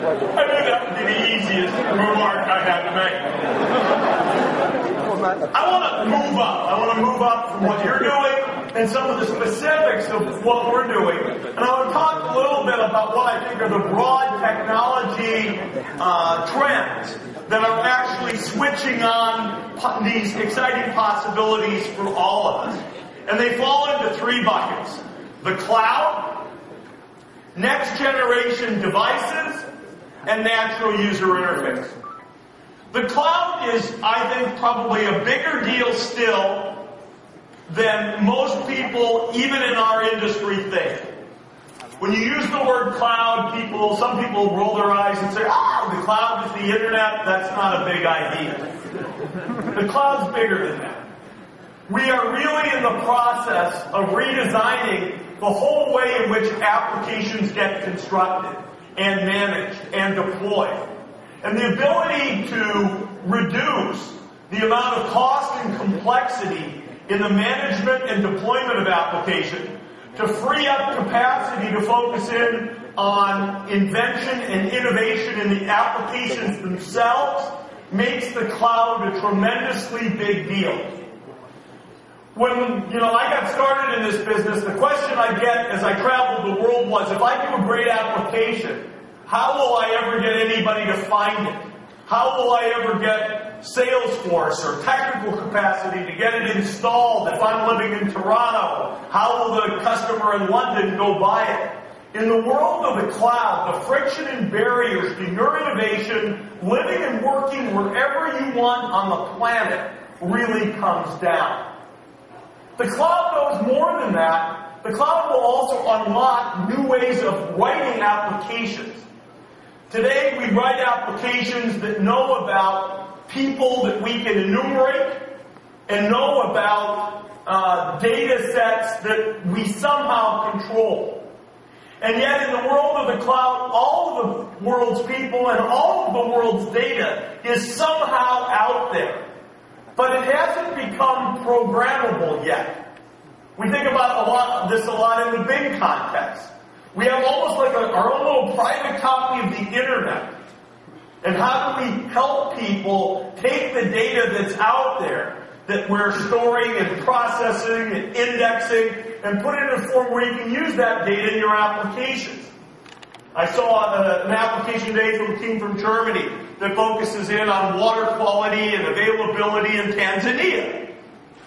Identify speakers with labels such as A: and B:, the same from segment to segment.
A: I knew that would be the easiest remark I had to make. I want to move up. I want to move up from what you're doing and some of the specifics of what we're doing. And I want to talk a little bit about what I think are the broad technology trends that are actually switching on these exciting possibilities for all of us. And they fall into three buckets: the cloud, next generation devices, and natural user interface. The cloud is, I think, probably a bigger deal still than most people, even in our industry, think. When you use the word cloud, some people roll their eyes and say, the cloud is the internet. That's not a big idea. The cloud's bigger than that. We are really in the process of redesigning the whole way in which applications get constructed and managed and deployed. And the ability to reduce the amount of cost and complexity in the management and deployment of applications, to free up capacity to focus in on invention and innovation in the applications themselves, makes the cloud a tremendously big deal. When I got started in this business, the question I get as I traveled the world was, if I do a great application, how will I ever get anybody to find it? How will I ever get Salesforce or technical capacity to get it installed if I'm living in Toronto? How will the customer in London go buy it? In the world of the cloud, the friction and barriers to your innovation, living and working wherever you want on the planet, really comes down. The cloud knows more than that. The cloud will also unlock new ways of writing applications. Today, we write applications that know about people that we can enumerate and know about data sets that we somehow control. And yet, in the world of the cloud, all of the world's people and all of the world's data is somehow out there. But it hasn't become programmable yet. We think about this a lot in the big context. We have almost like our own little private copy of the internet. And how do we help people take the data that's out there that we're storing and processing and indexing and put it in a form where you can use that data in your applications? I saw an application today from a team from Germany that focuses in on water quality and availability in Tanzania.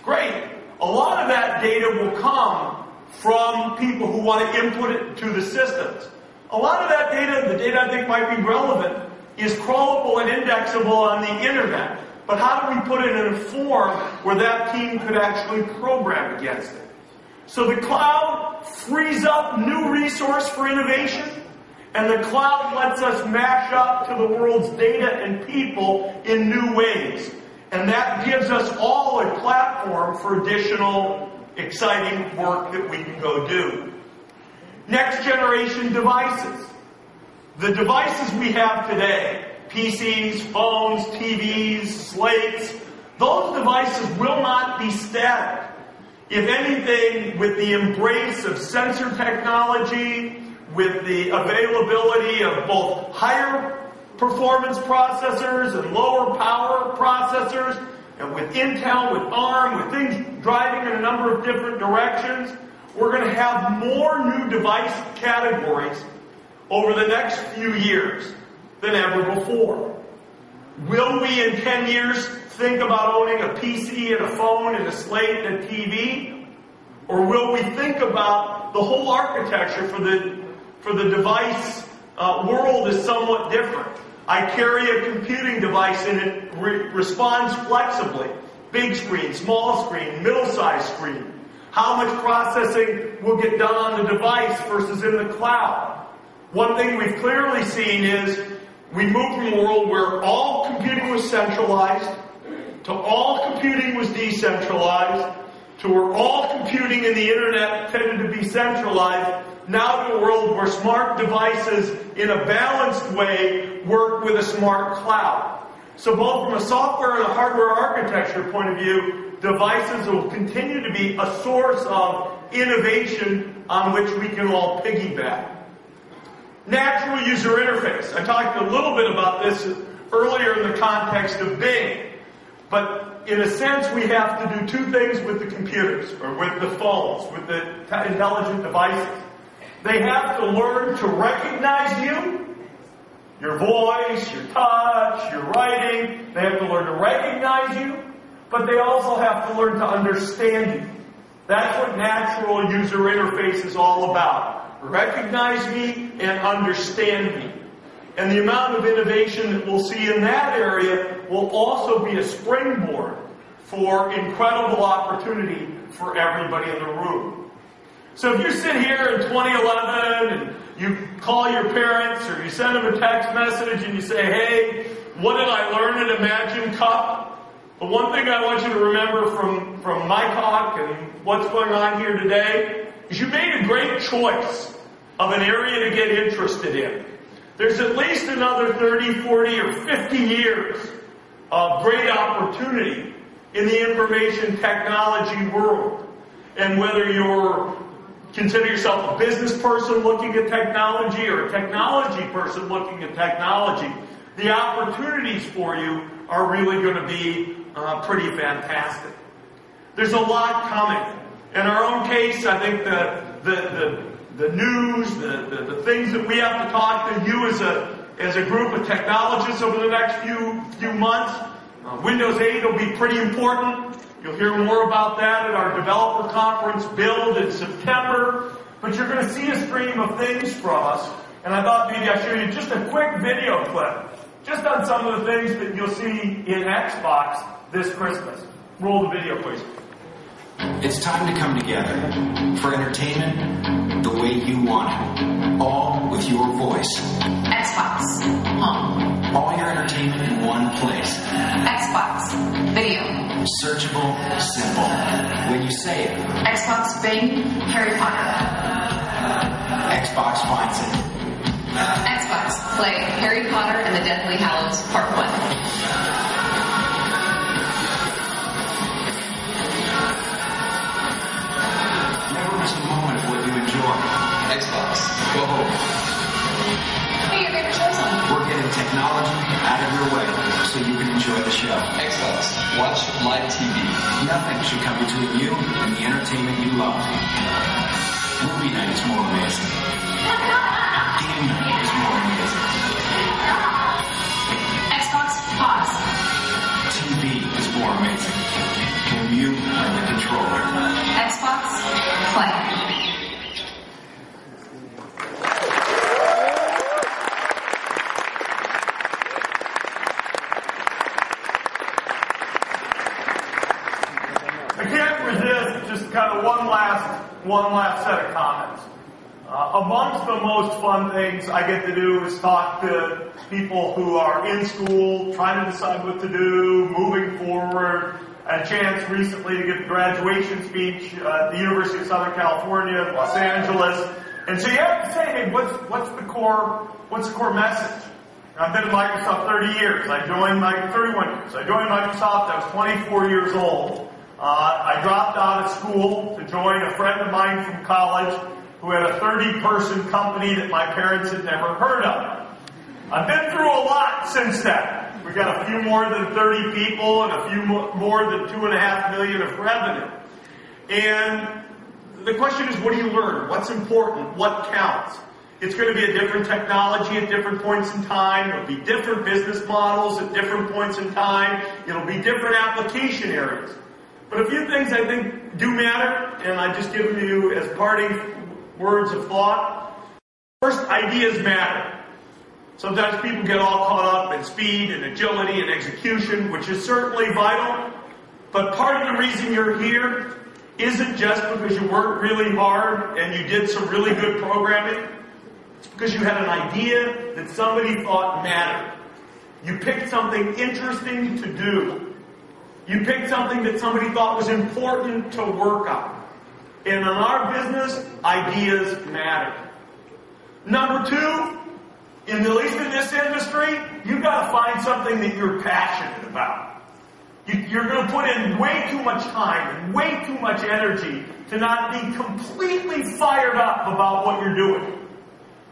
A: Great. A lot of that data will come from people who want to input it to the systems. A lot of that data, the data I think might be relevant, is crawlable and indexable on the internet. But how do we put it in a form where that team could actually program against it? So the cloud frees up new resource for innovation, and the cloud lets us mash up to the world's data and people in new ways. And that gives us all a platform for additional exciting work that we can go do. Next generation devices. The devices we have today, PCs, phones, TVs, slates, those devices will not be static. If anything, with the embrace of sensor technology, with the availability of both higher performance processors and lower power processors, and with Intel, with ARM, with things driving in a number of different directions, we're going to have more new device categories over the next few years than ever before. Will we in 10 years think about owning a PC and a phone and a slate and a TV? Or will we think about the whole architecture for the device world is somewhat different? I carry a computing device and it responds flexibly. Big screen, small screen, middle-sized screen. How much processing will get done on the device versus in the cloud? One thing we've clearly seen is we moved from a world where all computing was centralized to all computing was decentralized to where all computing in the internet tended to be centralized, now to a world where smart devices in a balanced way work with a smart cloud. So both from a software and a hardware architecture point of view, devices will continue to be a source of innovation on which we can all piggyback. Natural user interface. I talked a little bit about this earlier in the context of Bing. But in a sense, we have to do two things with the computers, or with the phones, with the intelligent devices. They have to learn to recognize you, your voice, your touch, your writing. They have to learn to recognize you, but they also have to learn to understand you. That's what natural user interface is all about. Recognize me and understand me. And the amount of innovation that we'll see in that area will also be a springboard for incredible opportunity for everybody in the room. So if you sit here in 2011 and you call your parents or you send them a text message and you say, hey, what did I learn at Imagine Cup? The one thing I want you to remember from my talk and what's going on here today is you made a great choice of an area to get interested in. There's at least another 30, 40, or 50 years of great opportunity in the information technology world. And whether you're consider yourself a business person looking at technology or a technology person looking at technology, the opportunities for you are really going to be pretty fantastic. There's a lot coming. In our own case, I think the news, the things that we have to talk to you as a group of technologists over the next few months. Windows 8 will be pretty important. You'll hear more about that at our developer conference, Build, in September. But you're going to see a stream of things from us. And I thought maybe I'd show you just a quick video clip, just on some of the things that you'll see in Xbox this Christmas. Roll the video, please.
B: It's time to come together for entertainment the way you want it, all with your voice.
C: Xbox Home.
B: All your entertainment in one place.
C: Xbox Video.
B: Searchable, simple. When you say it.
C: Xbox Bing, Harry Potter.
B: Xbox finds it.
C: Xbox Play, Harry Potter and the Deathly Hallows Part 1.
B: Moment of what you enjoy.
D: Xbox, go home.
C: Hey, your favorite show's on.
B: We're getting technology out of your way so you can enjoy the show.
D: Xbox, watch live TV.
B: Nothing should come between you and the entertainment you love. Movie night is more amazing. Game night is more amazing.
C: Xbox Pause.
B: TV is more amazing. When you are the controller.
C: Xbox Play.
A: I can't resist just kind of one last set of comments. Amongst the most fun things I get to do is talk to people who are in school, trying to decide what to do, moving forward. I had a chance recently to give a graduation speech at the University of Southern California, Los Angeles. And so you have to say, hey, what's the core message? I've been at Microsoft 30 years. I joined 31 years. I joined Microsoft, I was 24 years old. I dropped out of school to join a friend of mine from college who had a 30-person company that my parents had never heard of. I've been through a lot since then. We got a few more than 30 people and a few more than $2.5 million of revenue. And the question is, what do you learn? What's important? What counts? It's going to be a different technology at different points in time. It'll be different business models at different points in time. It'll be different application areas. But a few things I think do matter, and I've just given you as parting words of thought. First, ideas matter. Sometimes people get all caught up in speed and agility and execution, which is certainly vital. But part of the reason you're here isn't just because you worked really hard and you did some really good programming. It's because you had an idea that somebody thought mattered. You picked something interesting to do. You picked something that somebody thought was important to work on. And in our business, ideas matter. Number two, at least in this industry, you've got to find something that you're passionate about. You're going to put in way too much time and way too much energy to not be completely fired up about what you're doing.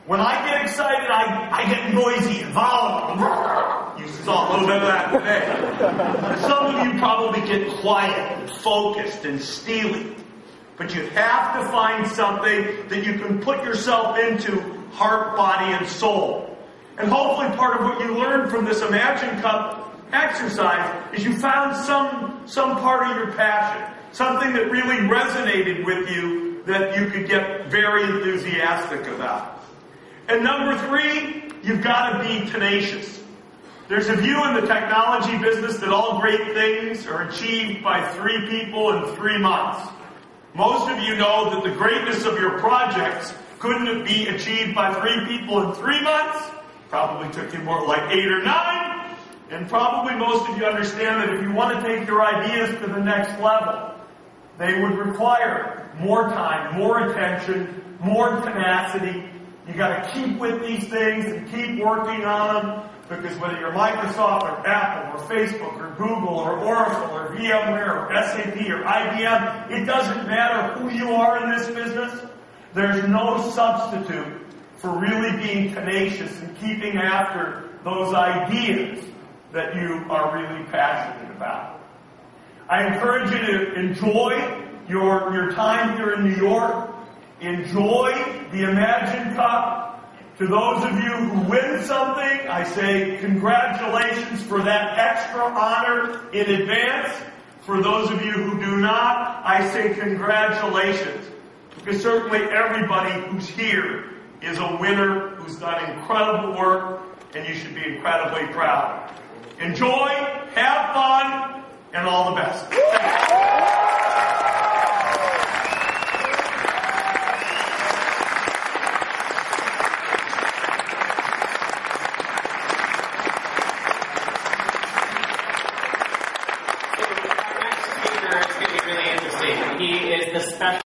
A: When I get excited, I get noisy and volatile. You saw a little bit of that today. Some of you probably get quiet and focused and steely. But you have to find something that you can put yourself into, heart, body, and soul. And hopefully part of what you learned from this Imagine Cup exercise is you found some part of your passion, something that really resonated with you that you could get very enthusiastic about. And number 3, you've got to be tenacious. There's a view in the technology business that all great things are achieved by 3 people in 3 months. Most of you know that the greatness of your projects couldn't be achieved by 3 people in 3 months. Probably took you more like 8 or 9. And probably most of you understand that if you want to take your ideas to the next level, they would require more time, more attention, more tenacity. You got to keep with these things and keep working on them, because whether you're Microsoft or Apple or Facebook or Google or Oracle or VMware or SAP or IBM, it doesn't matter who you are in this business. There's no substitute for really being tenacious and keeping after those ideas that you are really passionate about. I encourage you to enjoy your time here in New York. Enjoy the Imagine Cup. To those of you who win something, I say congratulations for that extra honor in advance. For those of you who do not, I say congratulations. Because certainly everybody who's here is a winner who's done incredible work, and you should be incredibly proud. Enjoy, have fun, and all the best. Thank you.
E: He is the special